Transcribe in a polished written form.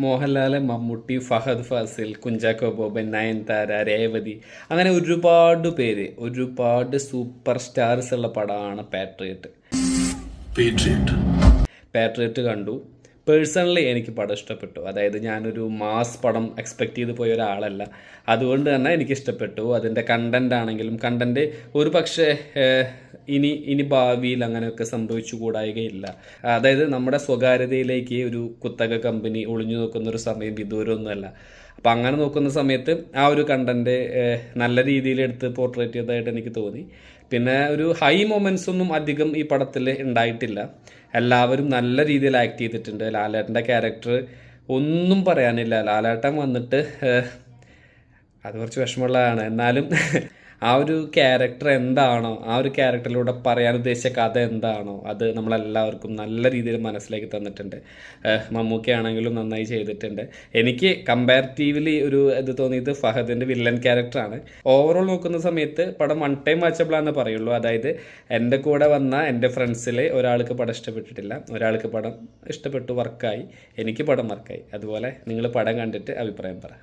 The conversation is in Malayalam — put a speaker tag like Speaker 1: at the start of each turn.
Speaker 1: മോഹൻലാൽ, മമ്മൂട്ടി, ഫഹദ് ഫാസിൽ, കുഞ്ചാക്കോ ബോബൻ, നയൻതാര, രേവതി, അങ്ങനെ ഒരുപാട് പേര്, ഒരുപാട് സൂപ്പർ സ്റ്റാർസ് ഉള്ള പടമാണ് പാട്രിയറ്റ്. പാട്രിയറ്റ് കണ്ടു. പേഴ്സണലി എനിക്ക് പടം ഇഷ്ടപ്പെട്ടു. അതായത് ഞാനൊരു മാസ് പടം എക്സ്പെക്റ്റ് ചെയ്ത് പോയ ഒരാളല്ല. അതുകൊണ്ട് തന്നെ എനിക്ക് ഇഷ്ടപ്പെട്ടു. അതിൻ്റെ കണ്ടൻ്റ് ആണെങ്കിലും കണ്ടൻറ്റ് ഒരു പക്ഷേ ഇനി ഭാവിയിൽ അങ്ങനെയൊക്കെ സംഭവിച്ചു കൂടായികയില്ല. അതായത് നമ്മുടെ സ്വകാര്യതയിലേക്ക് ഒരു കുത്തക കമ്പനി ഒളിഞ്ഞു നോക്കുന്ന ഒരു സമയം വിദൂരമൊന്നുമല്ല. അപ്പം അങ്ങനെ നോക്കുന്ന സമയത്ത് ആ ഒരു കണ്ടൻറ്റ് നല്ല രീതിയിൽ എടുത്ത് പോർട്രേറ്റ് ചെയ്തതായിട്ട് എനിക്ക് തോന്നി. പിന്നെ ഒരു ഹൈ മൊമെൻറ്റ്സ് ഒന്നും അധികം ഈ പടത്തിൽ ഉണ്ടായിട്ടില്ല. എല്ലാവരും നല്ല രീതിയിൽ ആക്ട് ചെയ്തിട്ടുണ്ട്. ലാലേട്ടൻ്റെ ക്യാരക്ടർ ഒന്നും പറയാനില്ല. ലാലേട്ടൻ വന്നിട്ട് അത് കുറച്ച് വിഷമമുള്ളതാണ്. എന്നാലും ആ ഒരു ക്യാരക്ടർ എന്താണോ, ആ ഒരു ക്യാരക്ടറിലൂടെ പറയാൻ ഉദ്ദേശിച്ച കഥ എന്താണോ, അത് നമ്മളെല്ലാവർക്കും നല്ല രീതിയിൽ മനസ്സിലാക്കി തന്നിട്ടുണ്ട്. മമ്മൂക്ക ആണെങ്കിലും നന്നായി ചെയ്തിട്ടുണ്ട്. എനിക്ക് കമ്പാരിറ്റീവ്ലി ഒരു ഇത് തോന്നിയത് ഫഹദിൻ്റെ വില്ലൻ ക്യാരക്ടറാണ്. ഓവറോൾ നോക്കുന്ന സമയത്ത് പടം വൺ ടൈം വാച്ചബിളാണെന്ന് പറയുള്ളൂ. അതായത് എൻ്റെ കൂടെ വന്ന എൻ്റെ ഫ്രണ്ട്സിൽ ഒരാൾക്ക് പടം ഇഷ്ടപ്പെട്ടിട്ടില്ല, ഒരാൾക്ക് പടം ഇഷ്ടപ്പെട്ടു, വർക്കായി. എനിക്ക് പടം വർക്കായി. അതുപോലെ നിങ്ങൾ പടം കണ്ടിട്ട് അഭിപ്രായം പറ.